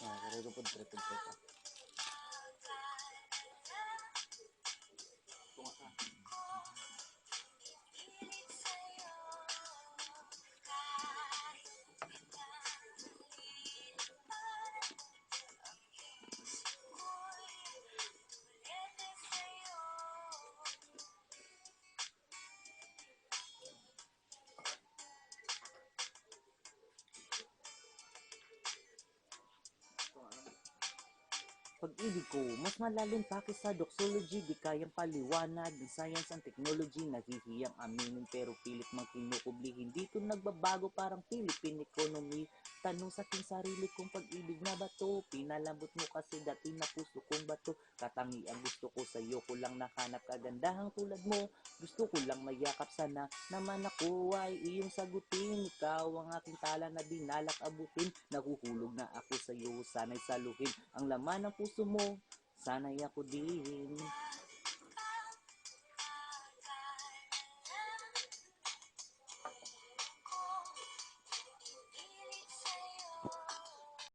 Pero po, tripod ko. Pag-ibig ko, mas malalim pa sa doxology, di kayang paliwanag ng science and technology, naghihiyang aminin pero pilit mang kinukubli, hindi to nagbabago parang Philippine economy. Tanong sa aking sarili kong pag-ibig na ba to? Pinalambot mo kasi dati na puso kong bato. Katangi ang gusto ko sa'yo ko lang nahanap kagandahang tulad mo. Gusto ko lang mayakap sana naman ako ay iyong sagutin. Ikaw ang aking tala na dinalak abutin. Nahuhulog na ako sa'yo, sana'y saluhin ang laman ng puso mo. Sana'y ako din.